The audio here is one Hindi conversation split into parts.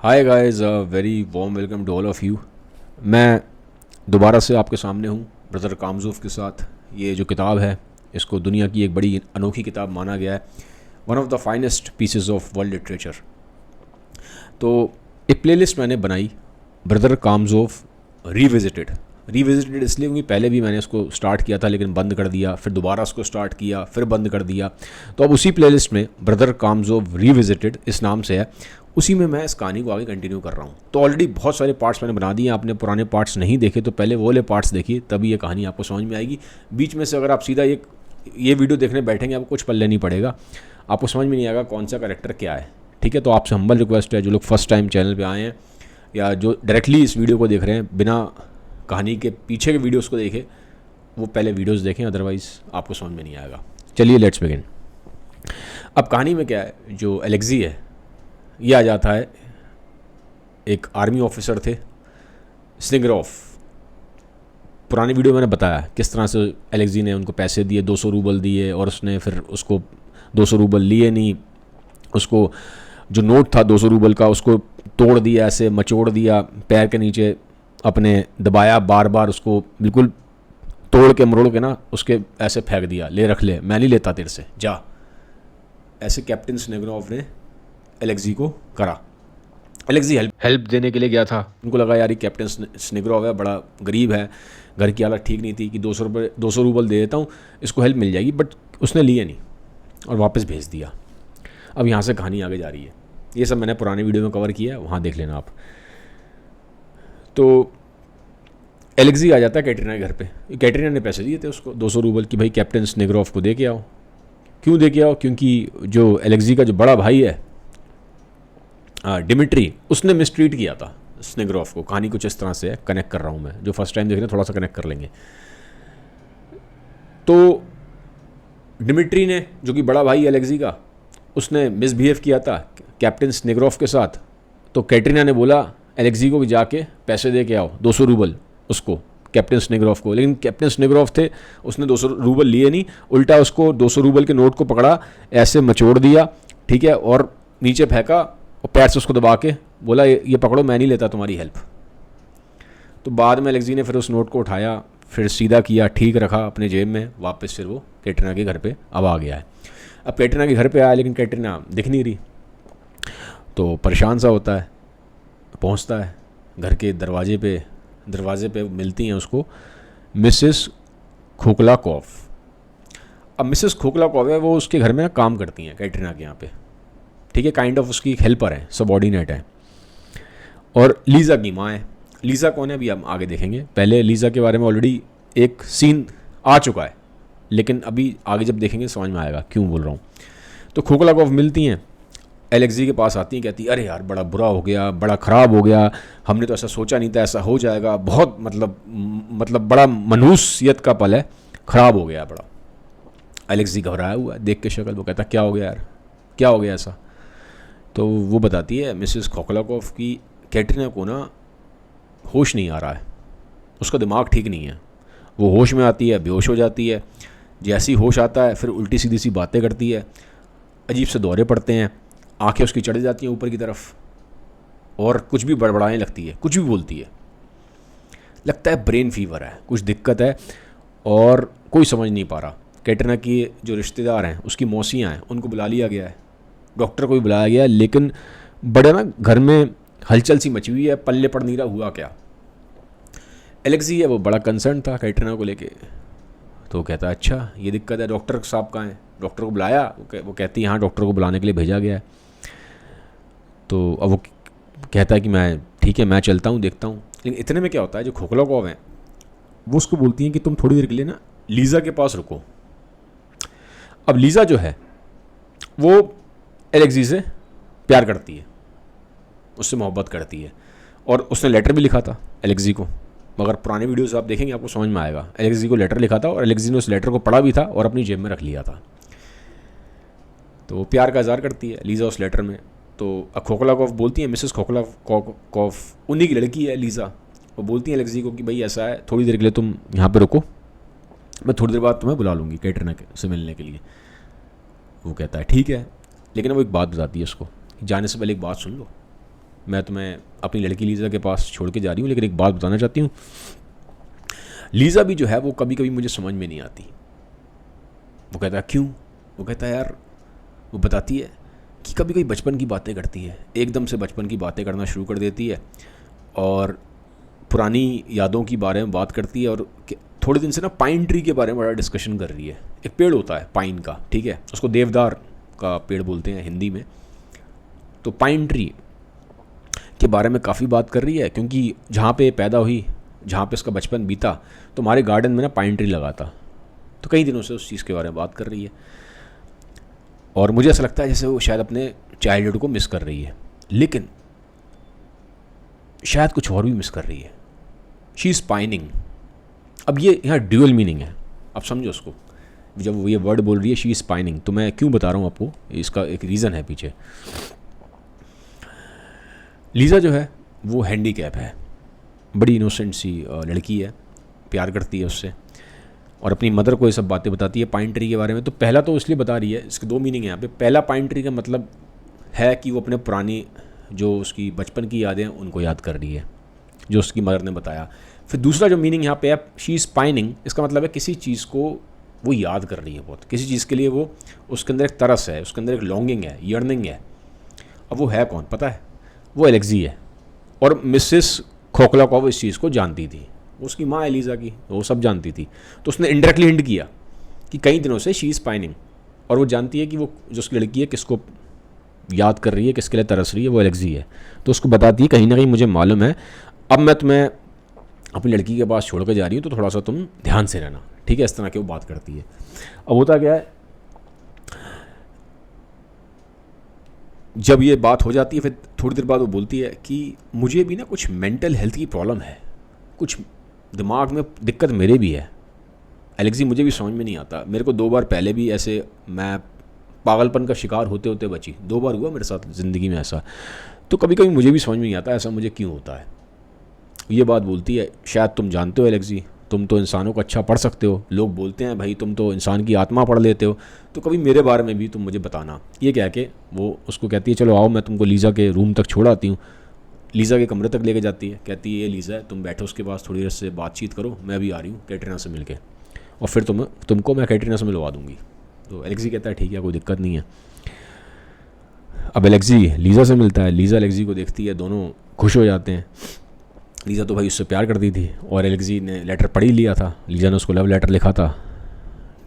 Hi guys, very warm welcome to all of you. मैं दोबारा से आपके सामने हूँ ब्रदर कामजोफ के साथ। ये जो किताब है इसको दुनिया की एक बड़ी अनोखी किताब माना गया है, one of the finest pieces of world literature. तो एक प्लेलिस्ट मैंने बनाई, ब्रदर कामजोफ रीविजिटेड। रीविजिटेड इसलिए क्योंकि पहले भी मैंने उसको स्टार्ट किया था लेकिन बंद कर दिया, फिर दोबारा उसको स्टार्ट किया, फिर बंद कर दिया। तो अब उसी प्लेलिस्ट में ब्रदर कामजोफ रीविजिटेड इस नाम से है, उसी में मैं इस कहानी को आगे कंटिन्यू कर रहा हूँ। तो ऑलरेडी बहुत सारे पार्ट्स मैंने बना दिए, आपने पुराने पार्ट्स नहीं देखे तो पहले वो वाले पार्ट्स देखिए, तभी ये कहानी आपको समझ में आएगी। बीच में से अगर आप सीधा ये वीडियो देखने बैठेंगे आपको कुछ पल्ले नहीं पड़ेगा, आपको समझ में नहीं आएगा कौन सा कैरेक्टर क्या है। ठीक है, तो आपसे हम्बल रिक्वेस्ट है, जो लोग फर्स्ट टाइम चैनल पे आए हैं या जो डायरेक्टली इस वीडियो को देख रहे हैं बिना कहानी के पीछे के वीडियोस को देखे, वो पहले वीडियोस देखें, अदरवाइज़ आपको समझ में नहीं आएगा। चलिए लेट्स बिगिन। अब कहानी में क्या है, जो एलेक्सी है ये आ जाता है, एक आर्मी ऑफिसर थे स्निगरॉफ। पुरानी वीडियो मैंने बताया किस तरह से एलेक्सी ने उनको पैसे दिए, 200 रूबल दिए, और उसने फिर उसको 200 रूबल लिए नहीं, उसको जो नोट था 200 रूबल का उसको तोड़ दिया, ऐसे मचोड़ दिया, पैर के नीचे अपने दबाया, बार बार उसको बिल्कुल तोड़ के मरोड़ के ना उसके ऐसे फेंक दिया, ले रख ले, मैं नहीं लेता तेरे से, जा। ऐसे कैप्टन स्निगरॉफ ने एलेक्सी को करा। एलेक्सी हेल्प देने के लिए गया था, उनको लगा यार ये कैप्टन स्निगरॉफ है, बड़ा गरीब है, घर की हालत ठीक नहीं थी कि 200 रूबल दे देता हूँ, इसको हेल्प मिल जाएगी, बट उसने लिए नहीं और वापस भेज दिया। अब यहाँ से कहानी आगे जा रही है, ये सब मैंने पुराने वीडियो में कवर किया है, वहाँ देख लेना आप। तो एलेक्सी आ जाता है कैटरीना के घर पे। कैटरीना ने पैसे दिए थे उसको 200 रूबल कि भाई कैप्टन स्निगरॉफ को दे के आओ। क्यों दे के आओ? क्योंकि जो एलेक्सी का जो बड़ा भाई है डिमिट्री, उसने मिसट्रीट किया था स्निगरॉफ को। कहानी कुछ इस तरह से है, कनेक्ट कर रहा हूँ मैं, जो फर्स्ट टाइम देख रहे हैं थोड़ा सा कनेक्ट कर लेंगे। तो डिमिट्री ने, जो कि बड़ा भाई एलेक्सी का, उसने मिसबिहेव किया था कैप्टन स्निगरॉफ के साथ। तो कैटरीना ने बोला एलेक्सी को कि जाके पैसे दे के आओ 200 रूबल उसको, कैप्टन स्निगरॉफ को। लेकिन कैप्टन स्निगरॉफ थे, उसने 200 रूबल लिए नहीं, उल्टा उसको 200 रूबल के नोट को पकड़ा, ऐसे मचोड़ दिया, ठीक है, और नीचे फेंका और पैर से उसको दबा के बोला ये पकड़ो, मैं नहीं लेता तुम्हारी हेल्प। तो बाद में एलेक्सी ने फिर उस नोट को उठाया, फिर सीधा किया, ठीक रखा अपने जेब में, वापस फिर वो कैटरीना के घर पे अब आ गया है। अब कैटरीना के घर पे आया लेकिन कैटरीना दिख नहीं रही, तो परेशान सा होता है, पहुंचता है घर के दरवाजे पे मिलती हैं उसको मिसेस खोखलाकॉफ। अब मिसेस खोखलाकॉफ है, वो उसके घर में काम करती हैं कैटरीना के यहाँ पे, ठीक है, काइंड ऑफ उसकी एक हेल्पर है, सबऑर्डिनेट है। और लीज़ा की माँ है। लीज़ा कौन है अभी हम आगे देखेंगे, पहले लीज़ा के बारे में ऑलरेडी एक सीन आ चुका है, लेकिन अभी आगे जब देखेंगे समझ में आएगा क्यों बोल रहा हूँ। तो खोखलाकॉफ मिलती हैं, एलेक्सी के पास आती हैं, कहती अरे यार बड़ा बुरा हो गया, बड़ा ख़राब हो गया, हमने तो ऐसा सोचा नहीं था ऐसा हो जाएगा, बहुत मतलब बड़ा मनहूसियत का पल है, ख़राब हो गया बड़ा। एलेक्सी घबराया हुआ है देख के शक्ल, वो कहता क्या हो गया यार, क्या हो गया ऐसा? तो वो बताती है मिसेस खोखलाकॉफ की कैटरीना को ना होश नहीं आ रहा है, उसका दिमाग ठीक नहीं है, वो होश में आती है बेहोश हो जाती है, जैसी होश आता है फिर उल्टी सीधी सी बातें करती है, अजीब से दौरे पड़ते हैं, आंखें उसकी चढ़ जाती हैं ऊपर की तरफ, और कुछ भी बड़बड़ाने लगती है, कुछ भी बोलती है, लगता है ब्रेन फीवर है, कुछ दिक्कत है, और कोई समझ नहीं पा रहा। कैटरीना की जो रिश्तेदार हैं, उसकी मौसियाँ हैं, उनको बुला लिया गया है, डॉक्टर को भी बुलाया गया है, लेकिन बड़े ना घर में हलचल सी मची हुई है, पल्ले पड़ नहीं रहा हुआ क्या। एलेक्सी है वो बड़ा कंसर्न था कैटरीना को लेके, तो वो कहता है अच्छा ये दिक्कत है, डॉक्टर साहब कहाँ हैं? डॉक्टर को बुलाया? वो कहती है हाँ डॉक्टर को बुलाने के लिए भेजा गया है। तो अब वो कहता है कि मैं ठीक है मैं चलता हूँ, देखता हूँ। लेकिन इतने में क्या होता है, जो खोखलाकॉफ हैं वो उसको बोलती हैं कि तुम थोड़ी देर के लिए ना लीज़ा के पास रुको। अब लीज़ा जो है वो एलेक्सी से प्यार करती है, उससे मोहब्बत करती है, और उसने लेटर भी लिखा था एलेक्सी को, मगर पुराने वीडियोस आप देखेंगे आपको समझ में आएगा। एलेक्सी को लेटर लिखा था और एलेक्सी ने उस लेटर को पढ़ा भी था और अपनी जेब में रख लिया था। तो प्यार का इज़हार करती है लीज़ा उस लेटर में। तो खोखलाकॉफ बोलती है, मिसेस खोखलाकॉफ उन्हीं की लड़की है लीज़ा, वो बोलती है एलेक्सी को कि भाई ऐसा है, थोड़ी देर के लिए तुम यहाँ पे रुको, मैं थोड़ी देर बाद तुम्हें बुला लूँगी कैटरीना से मिलने के लिए। वो कहता है ठीक है, लेकिन वो एक बात बताती है उसको, जाने से पहले एक बात सुन लो। मैं तुम्हें अपनी लड़की लीज़ा के पास छोड़ के जा रही हूँ, लेकिन एक बात बताना चाहती हूँ, लीज़ा भी जो है वो कभी कभी मुझे समझ में नहीं आती। वो कहता है क्यों? वो कहता है यार, वो बताती है कि कभी कभी बचपन की बातें करती है, एकदम से बचपन की बातें करना शुरू कर देती है और पुरानी यादों की बारे में बात करती है। और थोड़े दिन से ना पाइन ट्री के बारे में बड़ा डिस्कशन कर रही है। एक पेड़ होता है पाइन का, ठीक है, उसको देवदार का पेड़ बोलते हैं हिंदी में। तो पाइन ट्री के बारे में काफ़ी बात कर रही है, क्योंकि जहाँ पे पैदा हुई, जहाँ पे उसका बचपन बीता, तो हमारे गार्डन में ना पाइन ट्री लगा था। तो कई दिनों से उस चीज़ के बारे में बात कर रही है और मुझे ऐसा लगता है जैसे वो शायद अपने चाइल्डहुड को मिस कर रही है, लेकिन शायद कुछ और भी मिस कर रही है। She is pining. अब ये यहाँ ड्यूअल मीनिंग है, आप समझो उसको। जब वो ये वर्ड बोल रही है शी इज़ पाइनिंग, तो मैं क्यों बता रहा हूँ आपको, इसका एक रीज़न है पीछे। लीज़ा जो है वो हैंडीकैप है, बड़ी इनोसेंट सी लड़की है, प्यार करती है उससे और अपनी मदर को ये सब बातें बताती है पाइन ट्री के बारे में। तो पहला तो इसलिए बता रही है, इसके दो मीनिंग हैं यहाँ पे। पहला, पाइन ट्री का मतलब है कि वो अपने पुरानी जो उसकी बचपन की यादें हैं उनको याद कर रही है, जो उसकी मदर ने बताया। फिर दूसरा जो मीनिंग यहाँ पे है, शी इज़ पाइनिंग, इसका मतलब है किसी चीज़ को वो याद कर रही है बहुत, किसी चीज़ के लिए वो, उसके अंदर एक तरस है, उसके अंदर एक लॉन्गिंग है, यर्निंग है। अब वो है कौन पता है? वो एलेक्सी है। और मिसेस खोखलाकॉव इस चीज़ को जानती थी, उसकी माँ एलिज़ा की, वो सब जानती थी। तो उसने इनडायरेक्टली हिंट किया कि कई दिनों से शी इज़ पाइनिंग, और वो जानती है कि वो जो उसकी लड़की है किसको याद कर रही है, किसके लिए तरस रही है, वो एलेक्सी है। तो उसको बताती है कहीं ना कहीं मुझे मालूम है, अब मैं तुम्हें अपनी लड़की के पास छोड़ कर जा रही हूँ, तो थोड़ा सा तुम ध्यान से रहना, ठीक है। इस तरह की वो बात करती है। अब होता क्या है, जब ये बात हो जाती है फिर थोड़ी देर बाद वो बोलती है कि मुझे भी ना कुछ मेंटल हेल्थ की प्रॉब्लम है, कुछ दिमाग में दिक्कत मेरे भी है एलेक्सी, मुझे भी समझ में नहीं आता। मेरे को 2 बार पहले भी ऐसे मैं पागलपन का शिकार होते होते बची, 2 बार हुआ मेरे साथ ज़िंदगी में ऐसा। तो कभी कभी मुझे भी समझ में नहीं आता ऐसा मुझे क्यों होता है। ये बात बोलती है, शायद तुम जानते हो एलेक्सी, तुम तो इंसानों को अच्छा पढ़ सकते हो, लोग बोलते हैं भाई तुम तो इंसान की आत्मा पढ़ लेते हो, तो कभी मेरे बारे में भी तुम मुझे बताना। ये कह के वो उसको कहती है चलो आओ मैं तुमको लीज़ा के रूम तक छोड़ आती हूँ। लीज़ा के कमरे तक लेके जाती है, कहती है ये लीज़ा है, तुम बैठो उसके पास थोड़ी देर से बातचीत करो, मैं भी आ रही हूँ कैटरीना से मिलके, और फिर तुमको मैं कैटरीना से मिलवा दूँगी। तो एलेक्सी कहता है ठीक है, कोई दिक्कत नहीं है। अब एलेक्सी लीज़ा से मिलता है, लीज़ा एलेक्सी को देखती है, दोनों खुश हो जाते हैं। लीज़ा तो भाई उससे प्यार करती थी और एलेक्सी ने लेटर पढ़ ही लिया था, लीज़ा ने उसको लव लेटर लिखा था।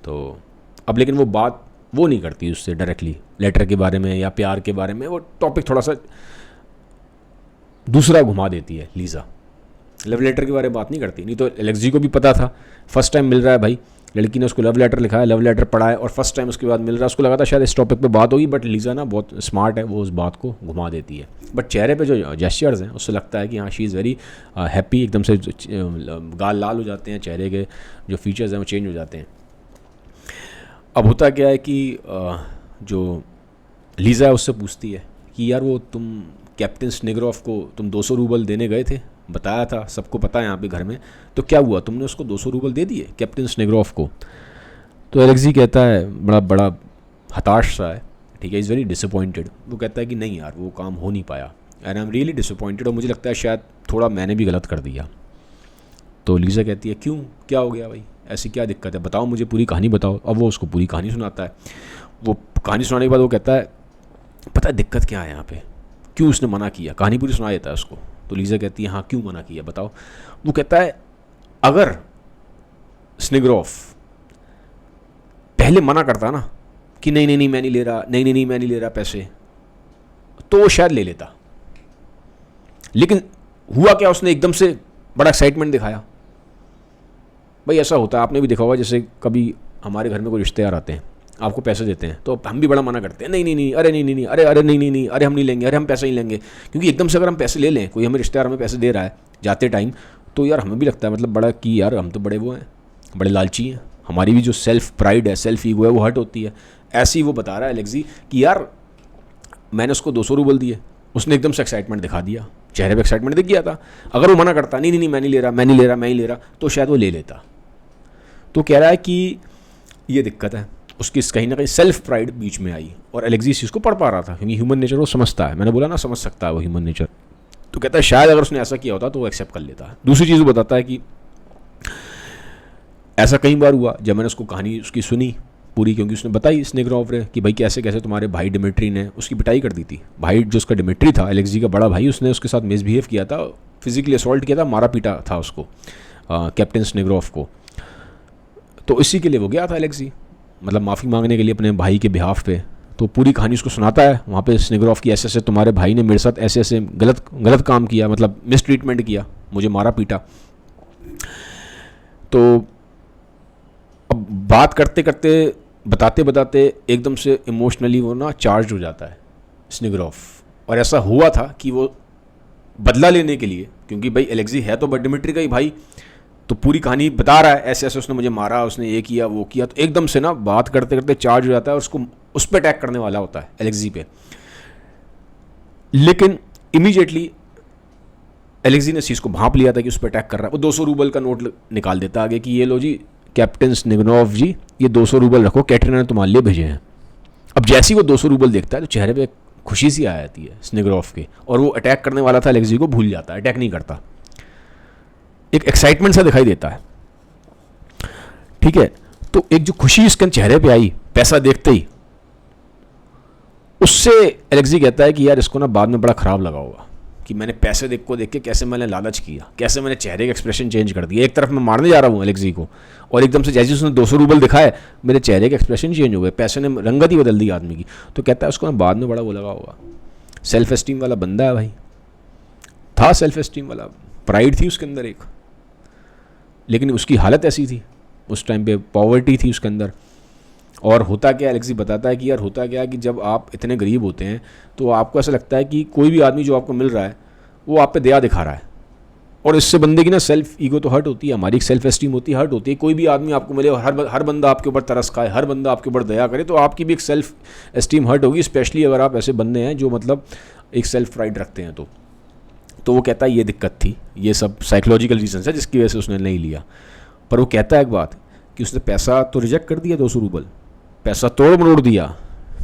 तो अब लेकिन वो बात वो नहीं करती उससे डायरेक्टली लेटर के बारे में या प्यार के बारे में, वो टॉपिक थोड़ा सा दूसरा घुमा देती है लीज़ा, लव लेटर के बारे में बात नहीं करती। नहीं तो एलेक्सी को भी पता था, फर्स्ट टाइम मिल रहा है भाई, लड़की ने उसको लव लेटर लिखा है, लव लेटर पढ़ा है और फर्स्ट टाइम उसके बाद मिल रहा है, उसको लगा था शायद इस टॉपिक पे बात होगी, बट लीज़ा ना बहुत स्मार्ट है, वो उस बात को घुमा देती है। बट चेहरे पे जो जेस्चर्स हैं उससे लगता है कि हाँ शी इज़ वेरी हैप्पी, एकदम से गाल लाल हो जाते हैं, चेहरे के जो फीचर्स हैं वो चेंज हो जाते हैं। अब होता क्या है कि जो लीज़ा है उससे पूछती है कि यार वो तुम कैप्टन स्नेग्रॉफ को तुम 200 रूबल देने गए थे, बताया था, सबको पता है यहाँ पे घर में, तो क्या हुआ, तुमने उसको 200 रूबल दे दिए कैप्टन स्नेग्रॉफ को? तो एलेक्सी कहता है बड़ा बड़ा हताश सा है, ठीक है, इज़ वेरी डिसअपॉइंटेड। वो कहता है कि नहीं यार वो काम हो नहीं पाया and I am really disappointed, और मुझे लगता है शायद थोड़ा मैंने भी गलत कर दिया। तो लीज़ा कहती है क्यों, क्या हो गया भाई, ऐसी क्या दिक्कत है, बताओ मुझे पूरी कहानी बताओ। अब वो उसको पूरी कहानी सुनाता है। वो कहानी सुनाने के बाद वो कहता है पता है दिक्कत क्या है यहाँ पे, क्यों उसने मना किया, कहानी पूरी सुना देता है उसको। तो लीज़ा कहती है हाँ क्यों मना किया बताओ। वो कहता है अगर स्नेग्रॉफ पहले मना करता ना कि नहीं नहीं नहीं मैं नहीं ले रहा, नहीं नहीं नहीं मैं नहीं ले रहा पैसे, तो वो शायद ले लेता। लेकिन हुआ क्या, उसने एकदम से बड़ा एक्साइटमेंट दिखाया। भाई ऐसा होता है, आपने भी देखा होगा, जैसे कभी हमारे घर में कोई रिश्तेदार आते हैं, आपको पैसे देते हैं, तो हम भी बड़ा मना करते हैं, नहीं नहीं नहीं अरे नहीं नहीं नहीं अरे अरे नहीं नहीं नहीं अरे हम नहीं लेंगे, अरे हम पैसे नहीं लेंगे। क्योंकि एकदम से अगर हम पैसे ले लें, कोई हमें रिश्तेदार हमें पैसे दे रहा है जाते टाइम, तो यार हमें भी लगता है मतलब बड़ा कि यार हम तो बड़े वो हैं, बड़े लालची हैं, हमारी भी जो सेल्फ प्राइड है, सेल्फ ईगो है वो हर्ट होती है। ऐसे ही वो बता रहा है एलेक्सी कि यार मैंने उसको 200 रूबल दिए, उसने एकदम से एक्साइटमेंट दिखा दिया, चेहरे पे एक्साइटमेंट दिख गया था। अगर वो मना करता नहीं नहीं नहीं मैं नहीं ले रहा मैं नहीं ले रहा मैं नहीं ले रहा, तो शायद वो ले लेता। तो कह रहा है कि ये दिक्कत है, उसकी कहीं ना कहीं सेल्फ प्राइड बीच में आई और एलेक्सी इस चीज़ को पढ़ पा रहा था, क्योंकि ह्यूमन नेचर वो समझता है, मैंने बोला ना समझ सकता है वो ह्यूमन नेचर। तो कहता है शायद अगर उसने ऐसा किया होता तो वो एक्सेप्ट कर लेता। दूसरी चीज़ वो बताता है कि ऐसा कई बार हुआ जब मैंने उसको कहानी उसकी सुनी पूरी, क्योंकि उसने बताई स्नेगरॉफ ने कि भाई कैसे कैसे तुम्हारे भाई डिमिट्री ने उसकी पिटाई कर दी थी। भाई जो उसका डिमिट्री था, एलेक्सी का बड़ा भाई, उसने उसके साथ मिसबिहेव किया था, फिजिकली असॉल्ट किया था, मारा पीटा था उसको, कैप्टन स्नेगरॉफ को। तो इसी के लिए वो गया था एलेक्सी, मतलब माफ़ी मांगने के लिए अपने भाई के बिहाफ पे। तो पूरी कहानी उसको सुनाता है वहाँ पे स्नेगरॉफ की, ऐसे ऐसे तुम्हारे भाई ने मेरे साथ ऐसे ऐसे गलत काम किया, मतलब मिस ट्रीटमेंट किया, मुझे मारा पीटा। तो अब बात करते करते बताते बताते एकदम से इमोशनली वो ना चार्ज हो जाता है स्नेगरॉफ। और ऐसा हुआ था कि वो बदला लेने के लिए, क्योंकि भाई एलेक्सी है तो डिमिट्री का ही भाई, तो पूरी कहानी बता रहा है ऐसे ऐसे उसने मुझे मारा, उसने ये किया वो किया, तो एकदम से ना बात करते करते चार्ज हो जाता है और उसको उस पर अटैक करने वाला होता है एलेक्सी पे। लेकिन इमीडिएटली एलेक्सी ने इस चीज़ को भांप लिया था कि उस पर अटैक कर रहा है। वो 200 रूबल का नोट निकाल देता आगे कि ये लो जी कैप्टन स्नेगरॉफ जी, ये 200 रूबल रखो, कैटरीना ने तुम्हारे लिए भेजे हैं। अब जैसे ही वो 200 रूबल देखता है तो चेहरे पे खुशी सी आ जाती है स्नेगरॉफ के, और वो अटैक करने वाला था एलेक्सी को भूल जाता है, अटैक नहीं करता, एक एक्साइटमेंट सा दिखाई देता है। ठीक है, तो एक जो खुशी इसके चेहरे पे आई पैसा देखते ही, उससे एलेक्सी कहता है कि यार इसको ना बाद में बड़ा ख़राब लगा होगा कि मैंने पैसे देख के कैसे मैंने लालच किया, कैसे मैंने चेहरे का एक्सप्रेशन चेंज कर दिया। एक तरफ मैं मारने जा रहा हूँ एलेक्सी को, और एकदम से जैसे उसने 200 रूबल दिखाए मेरे चेहरे के एक्सप्रेशन चेंज हो गए, पैसे ने रंगत ही बदल दी आदमी की। तो कहता है उसको ना बाद में बड़ा वो लगा होगा। सेल्फ एस्टीम वाला बंदा है भाई, था सेल्फ एस्टीम वाला, प्राइड थी उसके अंदर एक, लेकिन उसकी हालत ऐसी थी उस टाइम पे, पॉवर्टी थी उसके अंदर। और होता क्या, एलेक्सी बताता है कि यार होता क्या है कि जब आप इतने गरीब होते हैं तो आपको ऐसा लगता है कि कोई भी आदमी जो आपको मिल रहा है वो आप पे दया दिखा रहा है, और इससे बंदे की ना सेल्फ ईगो तो हर्ट होती है, हमारी सेल्फ एस्टीम होती है, हर्ट होती है। कोई भी आदमी आपको मिले और हर बंदा आपके ऊपर तरस खाए, हर बंदा आपके ऊपर दया करे, तो आपकी भी एक सेल्फ एस्टीम हर्ट होगी, स्पेशली अगर आप ऐसे बंदे हैं जो मतलब एक सेल्फ प्राइड रखते हैं। तो वो कहता है ये दिक्कत थी, ये सब साइकोलॉजिकल रीजन है जिसकी वजह से उसने नहीं लिया। पर वो कहता है एक बात कि उसने पैसा तो रिजेक्ट कर दिया, 200 रूबल पैसा तोड़ मरोड़ दिया,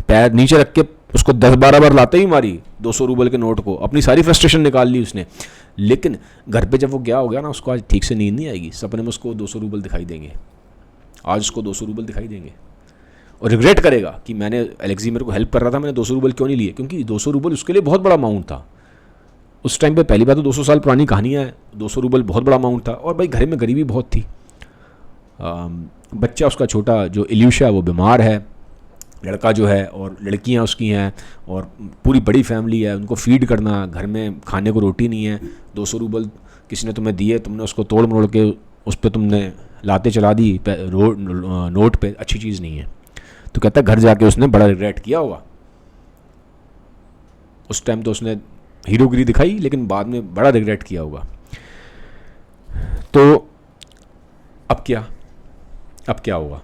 पैर नीचे रख के उसको 10-12 बार लाते ही मारी 200 रूबल के नोट को, अपनी सारी फ्रस्ट्रेशन निकाल ली उसने। लेकिन घर पे जब वो गया हो गया ना, उसको आज ठीक से नींद नहीं आएगी, सपने में उसको 200 रूबल दिखाई देंगे, आज उसको 200 रूबल दिखाई देंगे, और रिग्रेट करेगा कि मैंने एलेक्सी मेरे को हेल्प कर रहा था, मैंने 200 रूबल क्यों नहीं लिए, क्योंकि 200 रूबल उसके लिए बहुत बड़ा अमाउंट था उस टाइम पे। पहली बात तो 200 साल पुरानी कहानियाँ हैं, 200 रूबल बहुत बड़ा अमाउंट था, और भाई घर में गरीबी बहुत थी। बच्चा उसका छोटा जो इल्यूशा वो बीमार है, लड़का जो है और लड़कियां उसकी हैं, और पूरी बड़ी फैमिली है, उनको फीड करना, घर में खाने को रोटी नहीं है, 200 रूबल किसी ने तुम्हें दिए, तुमने उसको तोड़ मरोड़ के उस पर तुमने लाते चला दी नोट पे, अच्छी चीज़ नहीं है। तो कहता है घर जाके उसने बड़ा रिग्रेट किया होगा। उस टाइम तो उसने हीरोगिरी दिखाई, लेकिन बाद में बड़ा रिग्रेट किया होगा। तो अब क्या होगा,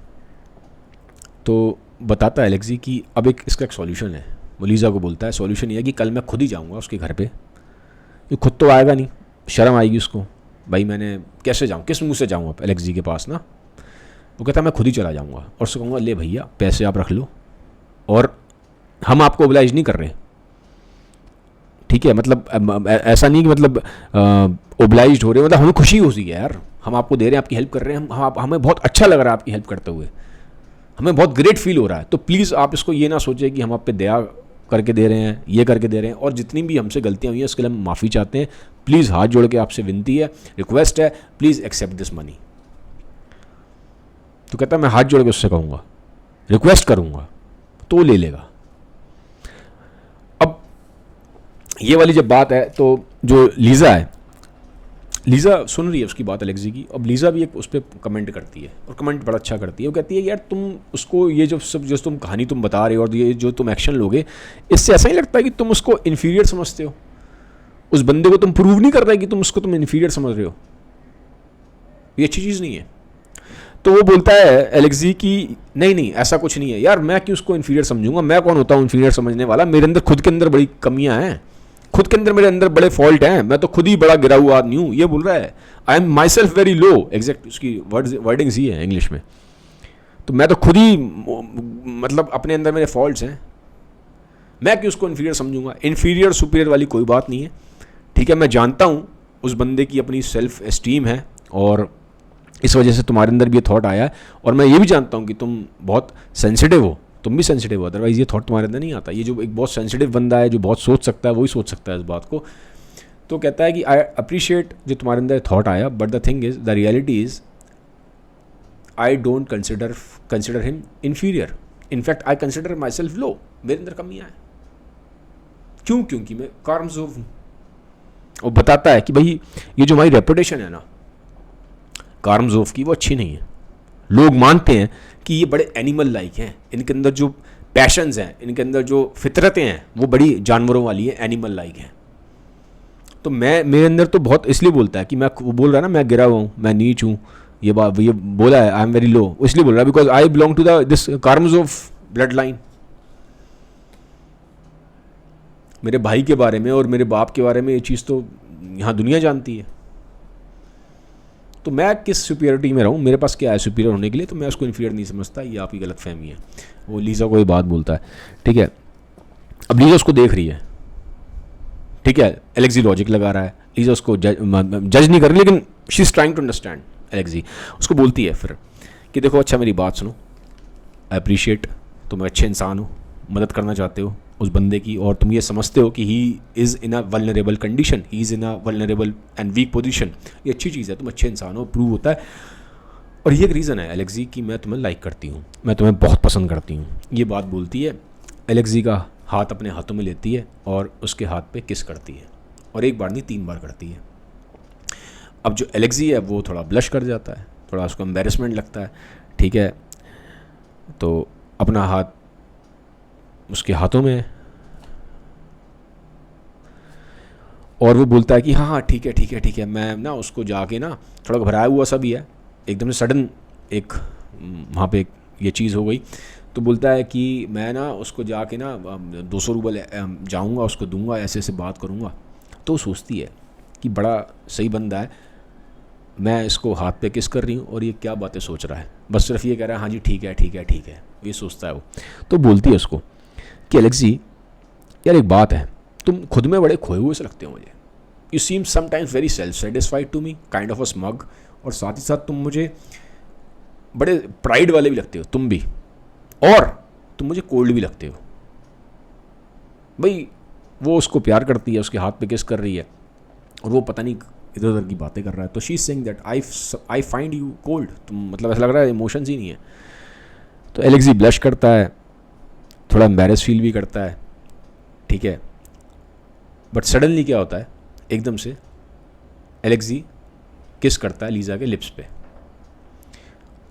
तो बताता है एलेक्सी कि अब इसका एक सॉल्यूशन है। वो लीज़ा को बोलता है सॉल्यूशन ये है कि कल मैं खुद ही जाऊंगा उसके घर पे। ये खुद तो आएगा नहीं, शर्म आएगी उसको, भाई मैंने कैसे जाऊँ, किस मुंह से जाऊँ अब एलेक्सी के पास ना। वो कहता है मैं खुद ही चला जाऊँगा और उससे कहूँगा ले भैया पैसे आप रख लो, और हम आपको ओब्लाइज नहीं कर रहे, ठीक है, मतलब ऐसा नहीं कि मतलब ओब्लाइज हो रहे, मतलब हमें खुशी होती है यार, हम आपको दे रहे हैं, आपकी हेल्प कर रहे हैं, हमें बहुत अच्छा लग रहा है आपकी हेल्प करते हुए, हमें बहुत ग्रेट फील हो रहा है। तो प्लीज़ आप इसको ये ना सोचें कि हम आप पे दया करके दे रहे हैं, ये करके दे रहे हैं, और जितनी भी हमसे गलतियां हुई हैं उसके लिए हम माफ़ी चाहते हैं। प्लीज़ हाथ जोड़ के आपसे विनती है, रिक्वेस्ट है, प्लीज़ एक्सेप्ट दिस मनी। तो कहता है मैं हाथ जोड़ के उससे कहूँगा, रिक्वेस्ट करूँगा तो वो ले लेगा। अब ये वाली जब बात है तो जो लीज़ा है, लीज़ा सुन रही है उसकी बात एलेक्सी की। अब लीज़ा भी एक उस पर कमेंट करती है, और कमेंट बड़ा अच्छा करती है। वो कहती है यार तुम उसको ये जो तुम कहानी तुम बता रहे हो और ये जो तुम एक्शन लोगे, इससे ऐसा ही लगता है कि तुम उसको इन्फीरियर समझते हो, उस बंदे को तुम प्रूव नहीं कर रहे कि तुम इन्फीरियर समझ रहे हो, ये अच्छी चीज़ नहीं है। तो वो बोलता है एलेक्सी कि नहीं ऐसा कुछ नहीं है यार, मैं क्यों उसको इन्फीरियर समझूंगा, मैं कौन होता हूँ इन्फीरियर समझने वाला, मेरे अंदर खुद के अंदर बड़ी कमियाँ हैं, खुद के अंदर मेरे अंदर बड़े फॉल्ट हैं, मैं तो खुद ही बड़ा गिरा हुआ आदमी हूँ, ये बोल रहा है। I am my self very low, exact उसकी वर्डिंग्स ही है इंग्लिश में। तो मैं तो खुद ही मतलब अपने अंदर मेरे फॉल्ट्स हैं, मैं क्यों उसको इन्फीरियर समझूंगा, इन्फीरियर सुपीरियर वाली कोई बात नहीं है, ठीक है, मैं जानता हूँ उस बंदे की अपनी सेल्फ एस्टीम है और इस वजह से तुम्हारे अंदर भी ये थॉट आया है, और मैं ये भी जानता हूँ कि तुम बहुत सेंसिटिव हो, तुम भी सेंसिटिव हो, अदरवाइज़ ये थॉट तुम्हारे अंदर नहीं आता। ये जो एक बहुत सेंसिटिव बंदा है जो बहुत सोच सकता है, वही सोच सकता है इस बात को। तो कहता है कि आई अप्रिशिएट जो तुम्हारे अंदर थॉट आया, but the thing is, the reality is I don't consider him inferior, in fact I consider myself low. मेरे अंदर कमियाँ हैं। क्यों? क्योंकि मैं कारामज़ोव हूँ। और बताता है कि भाई ये जो हमारी रेपुटेशन है ना कारामज़ोव की, वो अच्छी नहीं है। लोग मानते हैं कि ये बड़े एनिमल लाइक हैं, इनके अंदर जो पैशंस हैं, इनके अंदर जो फितरतें हैं वो बड़ी जानवरों वाली हैं, एनिमल लाइक हैं। तो मेरे अंदर तो बहुत इसलिए बोलता है कि मैं, वो बोल रहा है ना मैं गिरा हुआ हूँ, मैं नीच हूँ, ये बोला है आई एम वेरी लो, इसलिए बोल रहा है because I belong to this Karamazov blood line. मेरे भाई के बारे में और मेरे बाप के बारे में ये चीज़ तो यहाँ दुनिया जानती है। तो मैं किस सुपीरियरिटी में रहूँ, मेरे पास क्या है सुपीरियर होने के लिए, तो मैं उसको इन्फीरियर नहीं समझता। ये आपकी गलत फहमी है। वो लीज़ा को ये बात बोलता है, ठीक है। अब लीज़ा उसको देख रही है, ठीक है, एलेक्सी लॉजिक लगा रहा है, लीज़ा उसको जज नहीं कर रही, लेकिन she is trying to understand. Alexei उसको बोलती है फिर कि देखो अच्छा मेरी बात सुनो, आई अप्रिशिएट, तुम अच्छे इंसान हो, मदद करना चाहते हो उस बंदे की, और तुम ये समझते हो कि he is in a vulnerable condition, he is in a vulnerable and weak position. ये अच्छी चीज़ है, तुम अच्छे इंसान हो, प्रूव होता है। और ये एक रीज़न है एलेक्सी कि मैं तुम्हें लाइक करती हूँ, मैं तुम्हें बहुत पसंद करती हूँ। ये बात बोलती है, एलेक्सी का हाथ अपने हाथों में लेती है और उसके हाथ पे किस करती है, और एक बार नहीं 3 बार करती है। अब जो एलेक्सी है वो थोड़ा ब्लश कर जाता है, थोड़ा उसको एम्बेरसमेंट लगता है, ठीक है। तो अपना हाथ उसके हाथों में और वो बोलता है कि हाँ हाँ ठीक है ठीक है ठीक है। मैं ना उसको जाके ना, थोड़ा घबराया हुआ सा भी है, एकदम से सडन एक वहाँ पे ये चीज़ हो गई। तो बोलता है कि मैं ना उसको जाके ना 200 रूबल जाऊँगा, उसको दूंगा, ऐसे ऐसे बात करूँगा। तो सोचती है कि बड़ा सही बंदा है, मैं इसको हाथ पे किस कर रही हूँ और ये क्या बातें सोच रहा है, बस सिर्फ ये कह रहा है हाँ जी ठीक है ठीक है ठीक है, ये सोचता है वो। तो बोलती है उसको कि एलेक्सी यार एक बात है, तुम खुद में बड़े खोए हुए से लगते हो मुझे, you seem sometimes very self satisfied to me, kind of a smug, और साथ ही साथ तुम मुझे बड़े प्राइड वाले भी लगते हो तुम भी, और तुम मुझे कोल्ड भी लगते हो। भाई वो उसको प्यार करती है, उसके हाथ पे किस कर रही है, और वो पता नहीं इधर उधर की बातें कर रहा है। तो she is saying that I find you cold, तुम मतलब ऐसा लग रहा है इमोशंस ही नहीं है। तो एलेक्सी ब्लश करता है, थोड़ा एम्बैरेस फील भी करता है, ठीक है। बट सडनली क्या होता है, एकदम से एलेक्सी किस करता है लीज़ा के लिप्स पे,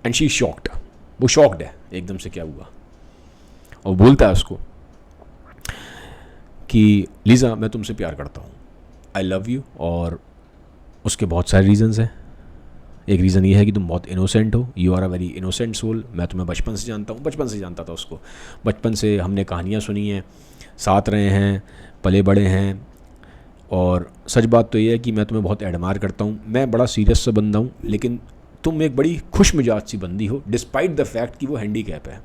एंड शी शॉक्ड, वो शॉक्ड है एकदम से क्या हुआ, और बोलता है उसको कि लीज़ा मैं तुमसे प्यार करता हूँ, आई लव यू। और उसके बहुत सारे रीज़न्स हैं। एक रीज़न ये है कि तुम बहुत इनोसेंट हो, you are a very innocent soul. मैं तुम्हें बचपन से जानता हूँ, बचपन से जानता था उसको, बचपन से हमने कहानियाँ सुनी हैं, साथ रहे हैं, पले बड़े हैं। और सच बात तो ये है कि मैं तुम्हें बहुत एडमायर करता हूँ, मैं बड़ा सीरियस सा बंदा हूँ, लेकिन तुम एक बड़ी खुश मिजाज सी बंदी हो, डिस्पाइट द फैक्ट कि वो हैंडीकैप है।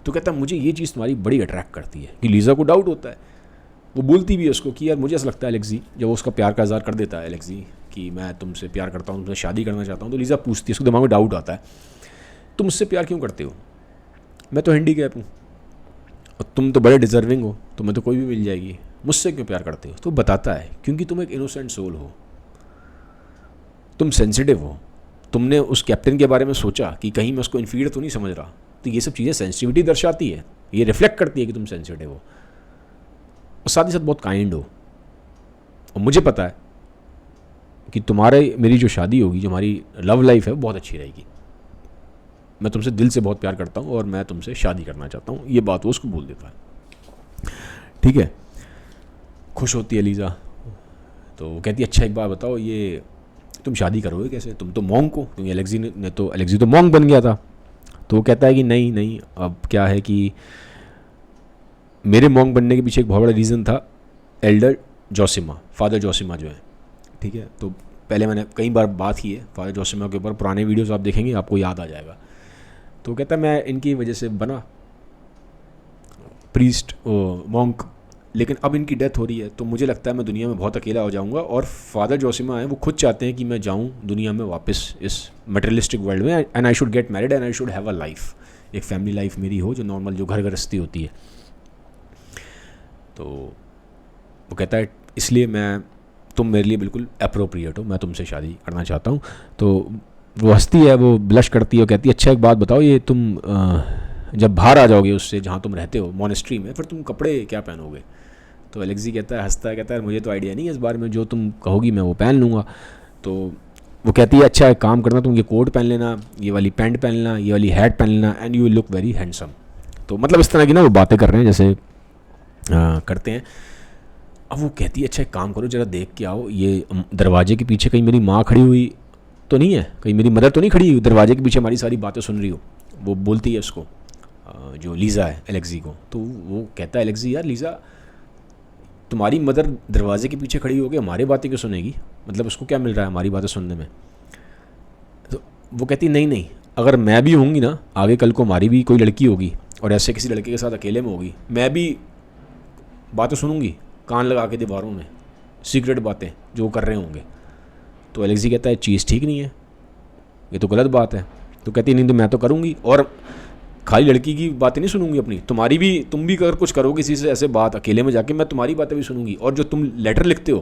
तो कहता है मुझे ये चीज़ तुम्हारी बड़ी अट्रैक्ट करती है। कि लीज़ा को डाउट होता है, वो बोलती भी है उसको कि यार मुझे ऐसा लगता है एलेक्सी, जब वो उसका प्यार का इज़हार कर देता है एलेक्सी कि मैं तुमसे प्यार करता हूँ, तुमसे शादी करना चाहता हूँ, तो लीज़ा पूछती है, उसके दिमाग में डाउट आता है, तुम मुझसे प्यार क्यों करते हो, मैं तो हैंडीकैप हूँ और तुम तो बड़े डिजर्विंग हो, तुम्हें तो कोई भी मिल जाएगी, मुझसे क्यों प्यार करते हो। तो बताता है क्योंकि तुम एक इनोसेंट सोल हो, तुम सेंसिटिव हो, तुमने उस कैप्टन के बारे में सोचा कि कहीं मैं उसको इन्फीरियर तो नहीं समझ रहा। तो ये सब चीज़ें सेंसिटिविटी दर्शाती है, ये रिफ्लेक्ट करती है कि तुम सेंसिटिव हो, और साथ ही साथ बहुत काइंड हो। और मुझे पता है कि तुम्हारे मेरी जो शादी होगी, जो हमारी लव लाइफ है, वो बहुत अच्छी रहेगी, मैं तुमसे दिल से बहुत प्यार करता हूँ और मैं तुमसे शादी करना चाहता हूँ। ये बात वो उसको बोल देता है, ठीक है। खुश होती है लीज़ा, तो वो कहती है अच्छा एक बात बताओ, ये तुम शादी करोगे कैसे, तुम तो मॉन्क हो, क्योंकि एलेक्सी तो मॉन्क बन गया था। तो वो कहता है कि नहीं नहीं, अब क्या है कि मेरे मॉन्क बनने के पीछे एक बहुत बड़ा रीज़न था, एल्डर जोसिमा, फादर जोसिमा जो है, ठीक है। तो पहले मैंने कई बार बात की है फादर जोसिमा के ऊपर, पुराने वीडियोस आप देखेंगे आपको याद आ जाएगा। तो कहता है मैं इनकी वजह से बना प्रीस्ट मॉन्क, लेकिन अब इनकी डेथ हो रही है तो मुझे लगता है मैं दुनिया में बहुत अकेला हो जाऊंगा, और फादर जोसिमा है वो खुद चाहते हैं कि मैं जाऊं दुनिया में वापस इस मटेरियलिस्टिक वर्ल्ड में, and I should get married and I should have a life, एक फैमिली लाइफ मेरी हो जो नॉर्मल, जो घर गृहस्थी होती है। तो वो कहता है इसलिए तुम मेरे लिए बिल्कुल अप्रोप्रिएट हो, मैं तुमसे शादी करना चाहता हूँ। तो वो हंसती है, वो ब्लश करती है और कहती है अच्छा एक बात बताओ, ये तुम जब बाहर आ जाओगे उससे जहाँ तुम रहते हो मोनेस्ट्री में, फिर तुम कपड़े क्या पहनोगे? तो अलेक्सी कहता है, हंसता है, कहता है मुझे तो आइडिया नहीं है इस बारे में, जो तुम कहोगी मैं वो पहन लूँगा। तो वो कहती है अच्छा एक काम करना, तुम ये कोट पहन लेना, ये वाली पैंट पहन लेना, ये वाली हैट पहन लेना, and you will look very handsome. तो मतलब इस तरह की ना वो बातें कर रहे हैं जैसे करते हैं। अब वो कहती है अच्छा एक काम करो, ज़रा देख के आओ, ये दरवाजे के पीछे कहीं मेरी माँ खड़ी हुई तो नहीं है, कहीं मेरी मदर तो नहीं खड़ी हुई दरवाजे के पीछे हमारी सारी बातें सुन रही हो? वो बोलती है उसको, जो लीज़ा है एलेक्सी को। तो वो कहता है एलेक्सी यार लीज़ा तुम्हारी मदर दरवाजे के पीछे खड़ी होगी, हमारी बातें क्यों सुनेगी? मतलब उसको क्या मिल रहा है हमारी बातें सुनने में? तो वो कहती नहीं नहीं, अगर मैं भी होंगी ना, आगे कल को हमारी भी कोई लड़की होगी और ऐसे किसी लड़के के साथ अकेले में होगी, मैं भी बातें सुनूंगी कान लगा के दीवारों में, सीक्रेट बातें जो कर रहे होंगे। तो एलेक्सी कहता है चीज़ ठीक नहीं है, ये तो गलत बात है। तो कहती नहीं तो मैं तो करूँगी, और खाली लड़की की बातें नहीं सुनूंगी अपनी, तुम्हारी भी, तुम भी अगर कुछ करोगे किसी से ऐसे बात अकेले में जाके, मैं तुम्हारी बातें भी सुनूंगी। और जो तुम लेटर लिखते हो,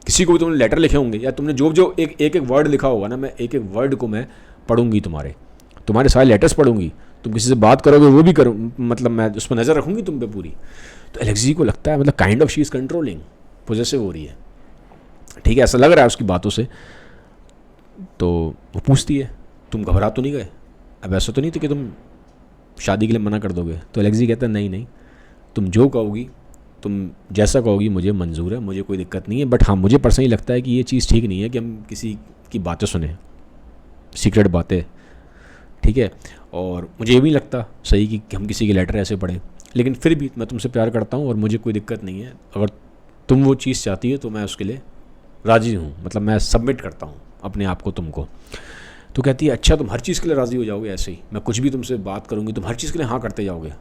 किसी को भी तुमने लेटर लिखे होंगे या तुमने जो जो एक वर्ड लिखा होगा ना, मैं एक वर्ड को मैं पढ़ूंगी, तुम्हारे सारे लेटर्स पढ़ूंगी, तुम किसी से बात करोगे वो भी करूँ, मतलब मैं उस पर नज़र रखूँगी तुम पे पूरी। तो एलेक्सी को लगता है मतलब kind of she is controlling, possessive हो रही है, ठीक है, ऐसा लग रहा है उसकी बातों से। तो वो पूछती है तुम घबरा तो नहीं गए? अब ऐसा तो नहीं था कि तुम शादी के लिए मना कर दोगे? तो एलेक्सी कहता है नहीं नहीं, तुम जो कहोगी, तुम जैसा कहोगी मुझे मंजूर है, मुझे कोई दिक्कत नहीं है। बट हाँ, मुझे पर्सनली लगता है कि ये चीज़ ठीक नहीं है कि हम किसी की बातें सुने, सीक्रेट बातें, ठीक है। और मुझे ये भी लगता सही कि हम किसी के लेटर ऐसे पढ़ें, लेकिन फिर भी मैं तुमसे प्यार करता हूँ और मुझे कोई दिक्कत नहीं है, अगर तुम वो चीज़ चाहती हो तो मैं उसके लिए राज़ी हूँ, मतलब मैं सबमिट करता हूँ अपने आप को तुमको। तो कहती है अच्छा तुम हर चीज़ के लिए राज़ी हो जाओगे? ऐसे ही मैं कुछ भी तुमसे बात करूँगी तुम हर चीज़ के लिए हाँ करते जाओगे,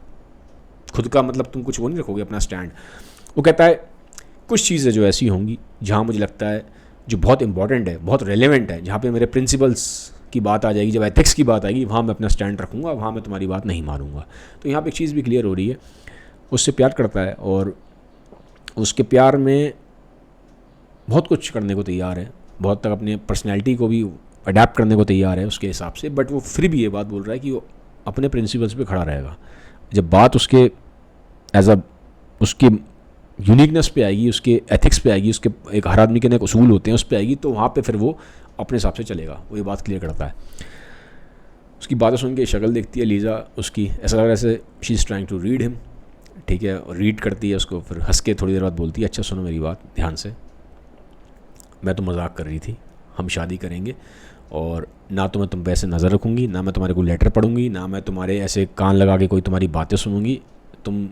खुद का मतलब तुम कुछ वो नहीं रखोगे अपना स्टैंड? वो कहता है कुछ चीज़ें जो ऐसी होंगी जहाँ मुझे लगता है जो बहुत इंपॉर्टेंट है, बहुत रेलेवेंट है, जहाँ पे मेरे प्रिंसिपल्स की बात आ जाएगी, जब एथिक्स की बात आएगी, वहाँ मैं अपना स्टैंड रखूँगा, वहाँ मैं तुम्हारी बात नहीं मारूँगा। तो यहाँ पे एक चीज़ भी क्लियर हो रही है, उससे प्यार करता है और उसके प्यार में बहुत कुछ करने को तैयार है, बहुत तक अपने पर्सनैलिटी को भी अडेप्ट करने को तैयार है उसके हिसाब से। बट वो फिर भी ये बात बोल रहा है कि वो अपने प्रिंसिपल्स पे खड़ा रहेगा। जब बात उसके एज अ उसके यूनिकनेस पे आएगी, उसके एथिक्स पे आएगी, उसके एक हर आदमी के एक उसूल होते हैं उस पे आएगी, तो वहाँ पे फिर वो अपने हिसाब से चलेगा। वो ये बात क्लियर करता है। उसकी बातें सुन के शक्ल देखती है लीज़ा उसकी, ऐसा लग रहा है जैसे she is trying to read him, ठीक है, और रीड करती है उसको, फिर हंस के थोड़ी देर बाद बोलती है अच्छा सुनो मेरी बात ध्यान से, मैं तो मजाक कर रही थी, हम शादी करेंगे और ना तो मैं तुम पे ऐसे नज़र रखूँगी, ना मैं तुम्हारे कोई लेटर पढ़ूंगी, ना मैं तुम्हारे ऐसे कान लगा के कोई तुम्हारी बातें सुनूंगी, तुम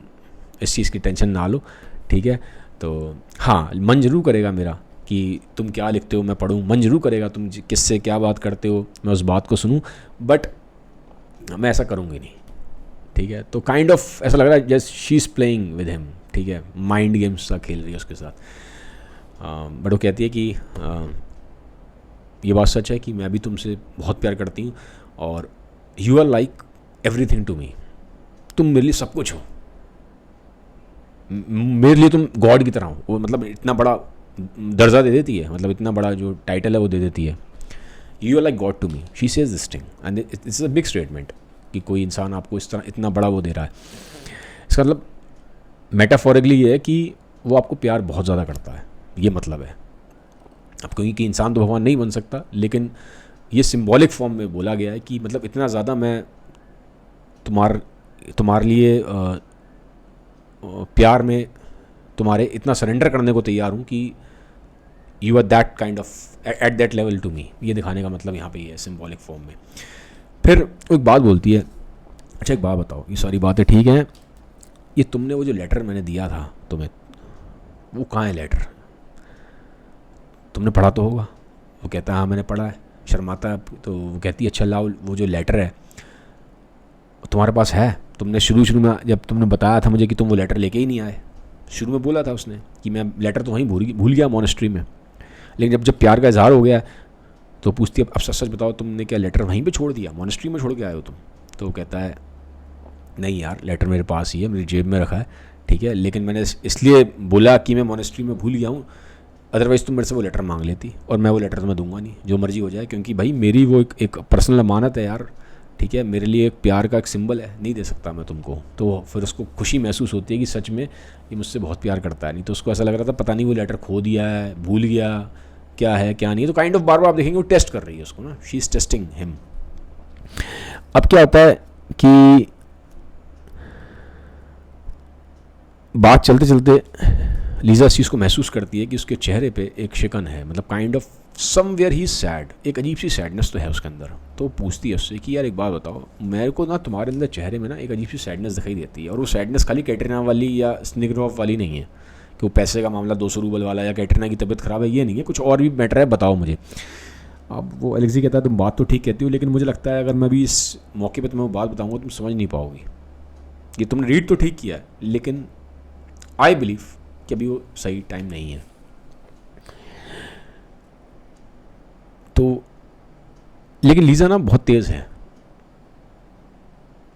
इस चीज़ की टेंशन ना लो, ठीक है। तो हाँ, मन जरूर करेगा मेरा कि तुम क्या लिखते हो मैं पढ़ूँ, मन जरूर करेगा तुम किससे क्या बात करते हो मैं उस बात को सुनूँ, बट मैं ऐसा करूँगी नहीं, ठीक है। तो काइंड ऑफ ऐसा लग रहा है जैसे she is playing with him, ठीक है, माइंड गेम्स सा खेल रही है उसके साथ। बट वो कहती है कि ये बात सच है कि मैं भी तुमसे बहुत प्यार करती हूँ और you are like everything to me, तुम मेरे लिए सब कुछ हो, मेरे लिए तुम गॉड की तरह हो। वो मतलब इतना बड़ा दर्जा दे देती है, मतलब इतना बड़ा जो टाइटल है वो दे देती है, you are like God to me, she says this thing and it's a big statement कि कोई इंसान आपको इस तरह इतना बड़ा वो दे रहा है। इसका मतलब मेटाफोरिकली ये है कि वो आपको प्यार बहुत ज़्यादा करता है, ये मतलब है। अब क्योंकि इंसान तो भगवान नहीं बन सकता, लेकिन ये सिंबॉलिक फॉर्म में बोला गया है कि मतलब इतना ज़्यादा मैं तुम्हारे लिए प्यार में तुम्हारे इतना सरेंडर करने को तैयार हूँ कि you are that kind of at that level to me, ये दिखाने का मतलब यहाँ पे ये है सिंबॉलिक फॉर्म में। फिर वो एक बात बोलती है, अच्छा एक बात बताओ, ये सारी बातें ठीक हैं, ये तुमने वो जो लेटर मैंने दिया था तुम्हें, वो कहाँ है लेटर? तुमने पढ़ा तो होगा? वो कहता है हाँ मैंने पढ़ा है, शर्माता है। तो वो कहती है अच्छा लाओ वो जो लेटर है तुम्हारे पास है, तुमने शुरू में जब तुमने बताया था मुझे कि तुम वो लेटर लेके ही नहीं आए, शुरू में बोला था उसने कि मैं लेटर तो वहीं भूल गया मॉनेस्ट्री में, लेकिन जब प्यार का इजहार हो गया तो पूछती है अब सच सच बताओ तुमने क्या लेटर वहीं पे छोड़ दिया, मॉनेस्ट्री में छोड़ के आए हो तुम? तो वो कहता है नहीं यार, लेटर मेरे पास ही है, मेरी जेब में रखा है, ठीक है, लेकिन मैंने इसलिए बोला कि मैं मॉनेस्ट्री में भूल गया हूँ, अदरवाइज़ तुम मेरे से वो लेटर मांग लेती, और मैं वो लेटर तुम्हें दूंगा नहीं, जो मर्जी हो जाए, क्योंकि भाई मेरी वो एक पर्सनल अमानत है यार, ठीक है, मेरे लिए एक प्यार का एक सिंबल है, नहीं दे सकता मैं तुमको। तो फिर उसको खुशी महसूस होती है कि सच में ये मुझसे बहुत प्यार करता है। नहीं तो उसको ऐसा लग रहा था पता नहीं वो लेटर खो दिया है, भूल गया, क्या है क्या नहीं है। तो काइंड ऑफ बार बार आप देखेंगे वो टेस्ट कर रही है उसको ना, शी इज़ टेस्टिंग हिम। अब क्या होता है कि बात चलते चलते लीज़ा इस चीज़ को महसूस करती है कि उसके चेहरे पे एक शिकन है, मतलब kind of somewhere he sad, एक अजीब सी सैडनेस तो है उसके अंदर। तो पूछती है उससे कि यार एक बात बताओ, मेरे को ना तुम्हारे अंदर चेहरे में ना एक अजीब सी सैडनेस दिखाई देती है, और वो सैडनेस खाली कैटरीना वाली या स्निग्रोव वाली नहीं है कि वो पैसे का मामला 200 रूबल वाला या कैटरीना की तबीयत ख़राब है, ये नहीं है, कुछ और भी मैटर है, बताओ मुझे। अब वो एलेक्सी कहता है तुम बात तो ठीक कहती हो, लेकिन मुझे लगता है अगर मैं भी इस मौके पर तुम्हें वो बात बताऊँगा तुम समझ नहीं पाओगी। ये तुमने रीड तो ठीक किया है, लेकिन आई बिलीव कि अभी वो सही टाइम नहीं है। तो लेकिन लीज़ा ना बहुत तेज़ है,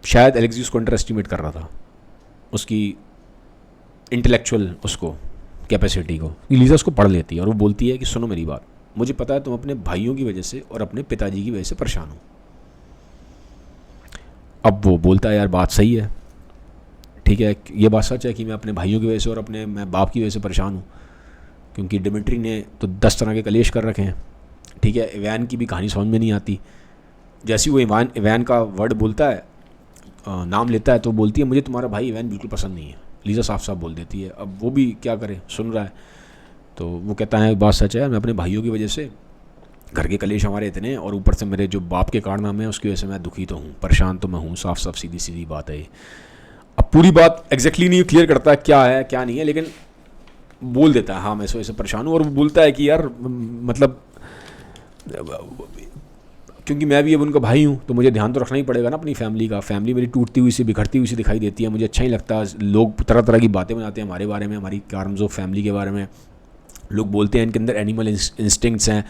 शायद एलेक्सी उसको अंडर एस्टिमेट कर रहा था, उसकी इंटेलेक्चुअल उसको कैपेसिटी को। लीज़ा उसको पढ़ लेती है और वो बोलती है कि सुनो मेरी बात, मुझे पता है तुम अपने भाइयों की वजह से और अपने पिताजी की वजह से परेशान हो। अब वो बोलता है यार बात सही है, ठीक है, ये बात सच है कि मैं अपने भाइयों की वजह से और मैं बाप की वजह से परेशान हूँ, क्योंकि डिमिट्री ने तो 10 तरह के कलेश कर रखे हैं, ठीक है। इवान की भी कहानी समझ में नहीं आती, जैसे वो इवान का वर्ड बोलता है, नाम लेता है, तो बोलती है मुझे तुम्हारा भाई इवान बिल्कुल पसंद नहीं है। लीज़ा साफ साफ बोल देती है। अब वो भी क्या करे, सुन रहा है, तो वो कहता है बात सच है, मैं अपने भाइयों की वजह से, घर के कलेश हमारे इतने, और ऊपर से मेरे जो बाप के कारनामे हैं उसकी वजह से मैं दुखी तो हूँ, परेशान तो मैं हूँ, साफ साफ सीधी सीधी बात है ये। अब पूरी बात एग्जैक्टली नहीं क्लियर करता है क्या है क्या नहीं है, लेकिन बोल देता है हाँ मैं इस वजह से परेशान हूँ। और वो बोलता है कि यार मतलब क्योंकि मैं भी अब उनका भाई हूँ तो मुझे ध्यान तो रखना ही पड़ेगा ना अपनी फैमिली का। फैमिली मेरी टूटती हुई सी बिखरती हुई सी दिखाई देती है, मुझे अच्छा नहीं लगता। लोग तरह तरह की बातें बनाते हैं हमारे बारे में, हमारी टर्म्स ऑफ फैमिली के बारे में। लोग बोलते हैं इनके अंदर एनिमल इंस्टिंक्ट्स हैं,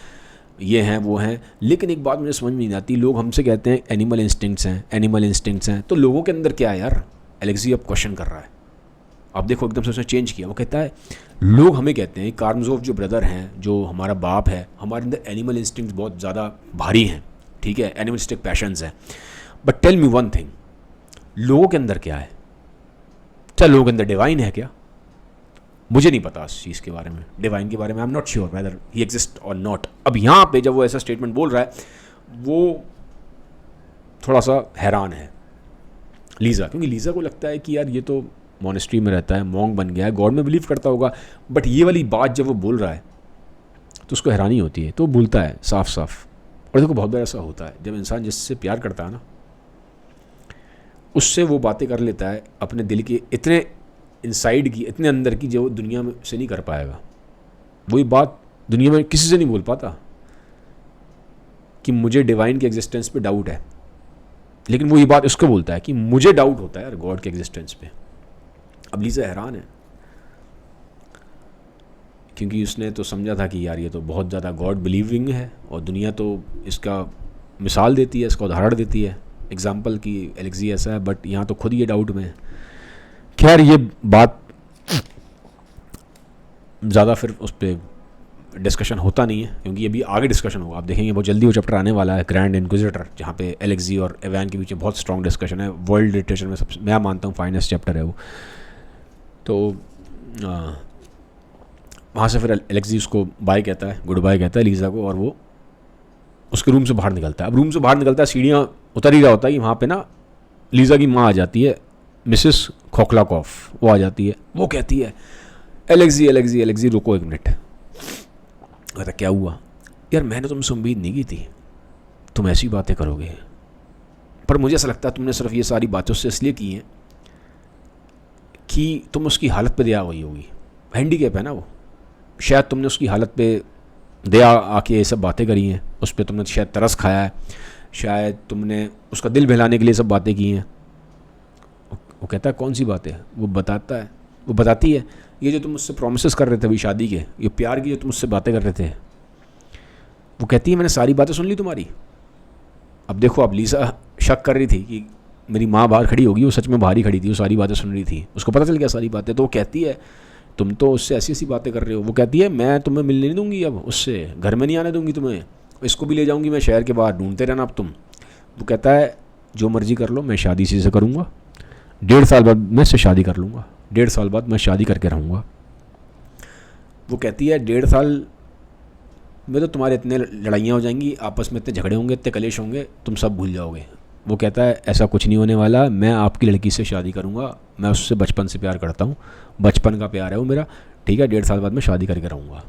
ये हैं वो हैं, लेकिन एक बात मुझे समझ में नहीं आती, लोग हमसे कहते हैं एनिमल इंस्टिंक्ट्स हैं, एनिमल इंस्टिंक्ट्स हैं, तो लोगों के अंदर क्या है यार? एलेक्सी अब क्वेश्चन कर रहा है। अब देखो एकदम से उसने चेंज किया। वो कहता है लोग हमें कहते हैं कार्मजोव जो ब्रदर हैं, जो हमारा बाप है, हमारे अंदर एनिमल इंस्टिंक्ट्स बहुत ज़्यादा भारी हैं, ठीक है, एनिमलिस्टिक पैशंस हैं। But tell me one thing, लोगों के अंदर क्या है? क्या लोगों के अंदर डिवाइन है क्या? मुझे नहीं पता इस चीज़ के बारे में, डिवाइन के बारे में। I am not sure whether he exist और नॉट। अब यहाँ पे जब वो ऐसा स्टेटमेंट बोल रहा है, वो थोड़ा सा हैरान है लीज़ा, क्योंकि लीज़ा को लगता है कि यार ये तो मॉनेस्ट्री में रहता है, मॉन्क बन गया है, गॉड में बिलीव करता होगा, बट ये वाली बात जब वो बोल रहा है तो उसको हैरानी होती है, तो वो बोलता है साफ साफ। और देखो बहुत बार ऐसा होता है, जब इंसान जिससे प्यार करता है ना, उससे वो बातें कर लेता है अपने दिल की, इतने इनसाइड की, इतने अंदर की, जो दुनिया में से नहीं कर पाएगा। वही बात दुनिया में किसी से नहीं बोल पाता कि मुझे डिवाइन के एग्जिस्टेंस पे डाउट है, लेकिन वो ये बात उसको बोलता है कि मुझे डाउट होता है यार गॉड के एग्जिस्टेंस पे। अब लीज़ा हैरान है, क्योंकि उसने तो समझा था कि यार ये तो बहुत ज़्यादा गॉड बिलीविंग है, और दुनिया तो इसका मिसाल देती है, इसका उदाहरण देती है, एग्जाम्पल कि एलेक्सी ऐसा है, बट यहाँ तो खुद ये डाउट में है। खैर ये बात ज़्यादा फिर उस पर डिस्कशन होता नहीं है, क्योंकि ये भी आगे डिस्कशन होगा, आप देखेंगे बहुत जल्दी वो चैप्टर आने वाला है, ग्रैंड इनक्विजिटर, जहाँ पे एलेक्सी और इवान के बीच में बहुत स्ट्रॉन्ग डिस्कशन है। वर्ल्ड लिटरेचर में सबसे, मैं मानता हूँ, फाइनेस्ट चैप्टर है वो। तो वहाँ से फिर एलेक्सी उसको बाय कहता है, गुड बाय कहता है लीज़ा को, और वो उसके रूम से बाहर निकलता है। अब रूम से बाहर निकलता है, सीढ़ियाँ उतर ही रहा होता है कि वहाँ पे ना लीज़ा की माँ आ जाती है, मिसेस खोखलाकॉफ, वो आ जाती है। वो कहती है एलेक्सी एलेक्सी एलेक्सी रुको एक मिनट। कहता क्या हुआ? यार मैंने तुमसे उम्मीद नहीं की थी तुम ऐसी बातें करोगे, पर मुझे ऐसा लगता है तुमने सिर्फ ये सारी बातें उससे इसलिए की हैं कि तुम उसकी हालत पे दया हुई होगी। हैंडीकैप है ना वो, शायद तुमने उसकी हालत पे दया आके ये सब बातें करी हैं, उस पर तुमने शायद तरस खाया है, शायद तुमने उसका दिल बहलाने के लिए सब बातें की हैं। वो कहता है कौन सी बातें? वो बताता है वो बताती है ये जो तुम मुझसे प्रोमिस कर रहे थे अभी शादी के, ये प्यार की जो तुम मुझसे बातें कर रहे थे, वो कहती है मैंने सारी बातें सुन ली तुम्हारी। अब देखो, अब लीसा शक कर रही थी कि मेरी माँ बाहर खड़ी होगी, वो सच में बाहर ही खड़ी थी, वो सारी बातें सुन रही थी, उसको पता चल गया सारी बातें। तो वो कहती है तुम तो उससे ऐसी ऐसी बातें कर रहे हो। वो कहती है मैं तुम्हें मिलने नहीं दूंगी, अब उससे घर में नहीं आने दूंगी तुम्हें, इसको भी ले जाऊंगी मैं शहर के बाहर, ढूंढते रहना अब तुम। वो कहता है जो मर्जी कर लो, मैं शादी इसी से करूँगा, 1.5 साल बाद मैं इससे शादी कर लूँगा, 1.5 साल बाद मैं शादी करके रहूँगा। वो कहती है 1.5 साल में तो तुम्हारे इतने लड़ाइयाँ हो जाएंगी, आपस में इतने झगड़े होंगे, इतने कलेश होंगे, तुम सब भूल जाओगे। वो कहता है ऐसा कुछ नहीं होने वाला, मैं आपकी लड़की से शादी करूँगा, मैं उससे बचपन से प्यार करता हूँ, बचपन का प्यार है वो मेरा, ठीक है, 1.5 साल बाद मैं शादी करके रहूँगा।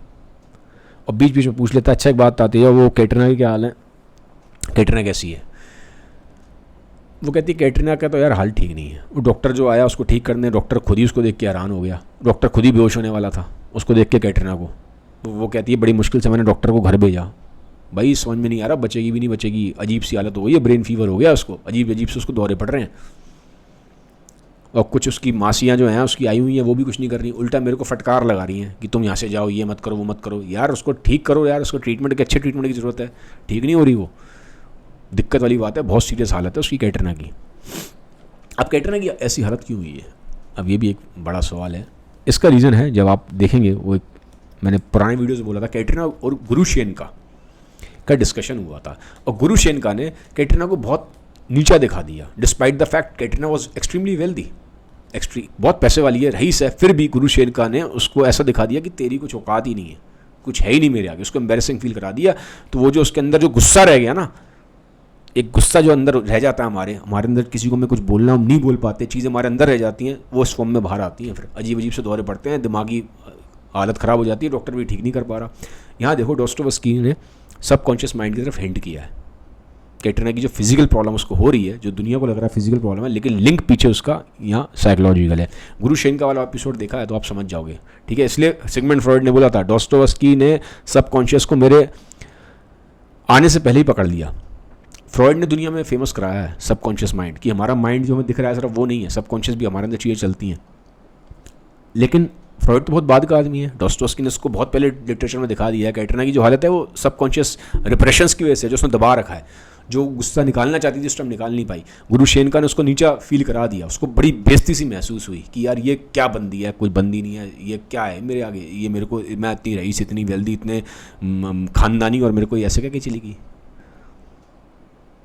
और बीच बीच में पूछ लेता है अच्छा एक बात आती है, वो कैटरीना की क्या हाल है, कैटरीना कैसी है। वो कहती है कैटरीना का तो यार हाल ठीक नहीं है, वो डॉक्टर जो आया उसको ठीक करने, डॉक्टर खुद ही उसको देख के हैरान हो गया, डॉक्टर खुद ही बेहोश होने वाला था उसको देख के कैटरीना को। वो कहती है बड़ी मुश्किल से मैंने डॉक्टर को घर भेजा, भाई समझ में नहीं आ रहा बचेगी भी नहीं बचेगी, अजीब सी हालत हो गई है, ब्रेन फीवर हो गया उसको, अजीब अजीब से उसको दौरे पड़ रहे हैं। और कुछ उसकी मासियाँ जो हैं उसकी आई हुई हैं वो भी कुछ नहीं कर रही, उल्टा मेरे को फटकार लगा रही हैं कि तुम यहाँ से जाओ, ये मत करो वो मत करो। यार उसको ठीक करो यार, उसको ट्रीटमेंट की, अच्छे ट्रीटमेंट की ज़रूरत है, ठीक नहीं हो रही वो, दिक्कत वाली बात है, बहुत सीरियस हालत है उसकी कैटरीना की। अब कैटरीना की ऐसी हालत क्यों हुई है, अब ये भी एक बड़ा सवाल है। इसका रीज़न है, जब आप देखेंगे वो एक मैंने पुराने वीडियो से बोला था, कैटरीना और गुरु शेनका का डिस्कशन हुआ था, और गुरु शेनका ने कैटरीना को बहुत नीचा दिखा दिया, despite the fact Katrina was extremely wealthy, बहुत पैसे वाली है, रईस है, फिर भी गुरु शेनका ने उसको ऐसा दिखा दिया कि तेरी कुछ औकात ही नहीं है, कुछ है ही नहीं मेरे आगे, उसको एम्बेरसिंग फील करा दिया। तो वो जो उसके अंदर जो गुस्सा रह गया ना, एक गुस्सा जो अंदर रह जाता है हमारे अंदर, किसी को मैं कुछ बोलना हम नहीं बोल पाते, चीज़ें हमारे अंदर रह जाती हैं, वो इस फॉर्म में बाहर आती हैं, फिर अजीब अजीब से दौरे पड़ते हैं, दिमागी हालत ख़राब हो जाती है, डॉक्टर भी ठीक नहीं कर पा रहा। यहाँ देखो डॉस्टोवस्की ने सबकॉन्शियस माइंड की तरफ हिंट किया है, कैटरीना की जो फिजिकल प्रॉब्लम उसको हो रही है, जो दुनिया को लग रहा है फिजिकल प्रॉब्लम है, लेकिन लिंक पीछे उसका यहाँ साइकोलॉजिकल है। गुरु शेनका वाला एपिसोड देखा है तो आप समझ जाओगे, ठीक है। इसलिए सिगमंड फ्रॉइड ने बोला था डॉस्टोवस्की ने सबकॉन्शियस को मेरे आने से पहले ही पकड़ लिया। फ्रॉइड ने दुनिया में फेमस कराया है सबकॉन्शियस माइंड, कि हमारा माइंड जो हमें दिख रहा है सिर्फ वो नहीं है, सबकॉन्शियस भी हमारे अंदर चीज़ें चलती हैं। लेकिन फ्रॉइड तो बहुत बाद का आदमी है, डॉस्टोवस्की ने उसको बहुत पहले लिटरेचर में दिखा दिया है। कैटरीना की जो हालत है वो सबकॉन्शियस रिप्रेशंस की वजह से, जो उसने दबा रखा है, जो गुस्सा निकालना चाहती थी उस टाइम निकाल नहीं पाई, गुरु शेनका ने उसको नीचा फील करा दिया, उसको बड़ी बेइज्जती सी महसूस हुई कि यार ये क्या बंदी है, कोई बंदी नहीं है, ये क्या है मेरे आगे, ये मेरे को, मैं इतनी रईस, इतनी वेल्दी, इतने खानदानी, और मेरे को ऐसे क्या चली गई,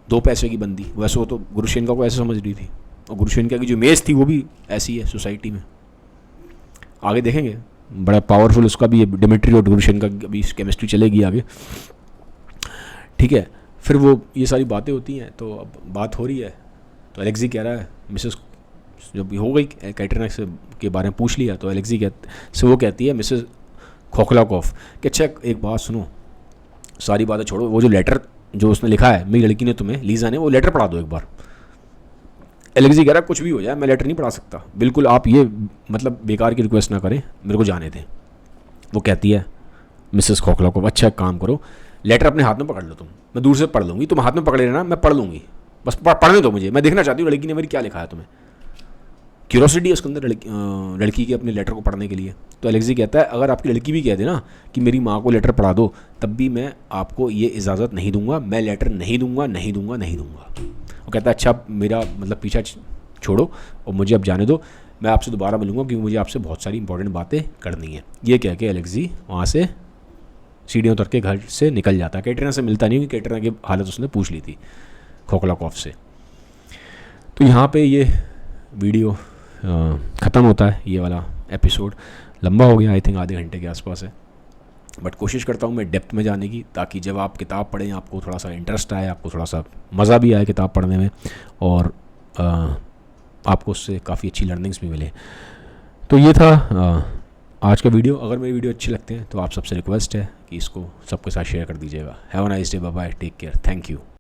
2 पैसे की बंदी। वैसे वो तो गुरु शेनका को ऐसे समझ रही थी, और गुरु शेनका की जो इमेज थी वो भी ऐसी है सोसाइटी में। आगे देखेंगे बड़ा पावरफुल उसका भी है, डिमिट्री और गुरु शेनका की अभी केमिस्ट्री चलेगी आगे, ठीक है। फिर वो ये सारी बातें होती हैं, तो अब बात हो रही है, तो एलेक्सी कह रहा है मिसेस, जब हो गई कैटरीना से के बारे में पूछ लिया, तो एलेक्सी से वो कहती है मिसेस खोखलाकॉफ कि अच्छा एक बात सुनो, सारी बातें छोड़ो, वो जो लेटर जो उसने लिखा है मेरी लड़की ने तुम्हें, लीजा ने, वो लेटर पढ़ा दो एक बार। एलेक्सी कह रहा है कुछ भी हो जाए मैं लेटर नहीं पढ़ा सकता, बिल्कुल आप ये मतलब बेकार की रिक्वेस्ट ना करें, मेरे को जाने दें। वो कहती है मिसेस खोखलाकॉफ अच्छा एक काम करो, लेटर अपने हाथ में पकड़ लो तुम, मैं दूर से पढ़ लूँगी, तुम हाथ में पकड़े रहना, मैं पढ़ लूँगी, बस पढ़ने दो मुझे, मैं देखना चाहती हूँ लड़की ने मेरी क्या लिखा है तुम्हें। क्यूरोसिटी है उसके अंदर लड़की के अपने लेटर को पढ़ने के लिए। तो एलेक्सी कहता है अगर आपकी लड़की भी कह दे ना कि मेरी माँ को लेटर पढ़ा दो, तब भी मैं आपको ये इजाज़त नहीं दूंगा, मैं लेटर नहीं दूंगा, नहीं दूंगा, नहीं दूंगा। वो कहता है अच्छा मेरा मतलब पीछा छोड़ो और मुझे अब जाने दो, मैं आपसे दोबारा मिलूंगा क्योंकि मुझे आपसे बहुत सारी इंपॉर्टेंट बातें करनी है। ये कह के एलेक्सी वहाँ से सीढ़ियों उतर के घर से निकल जाता है। कैटरीना से मिलता नहीं, क्योंकि कैटरीना की हालत उसने पूछ ली थी खोखलाकॉफ से। तो यहाँ पे ये वीडियो ख़त्म होता है, ये वाला एपिसोड लंबा हो गया, आई थिंक आधे घंटे के आसपास है, बट कोशिश करता हूँ मैं डेप्थ में जाने की, ताकि जब आप किताब पढ़ें आपको थोड़ा सा इंटरेस्ट आए, आपको थोड़ा सा मज़ा भी आए किताब पढ़ने में, और आपको उससे काफ़ी अच्छी लर्निंग्स भी मिले। तो ये था आज का वीडियो। अगर मेरी वीडियो अच्छी लगते हैं तो आप सबसे रिक्वेस्ट है कि इसको सबके साथ शेयर कर दीजिएगा। Have a nice day, bye bye, take care, thank you.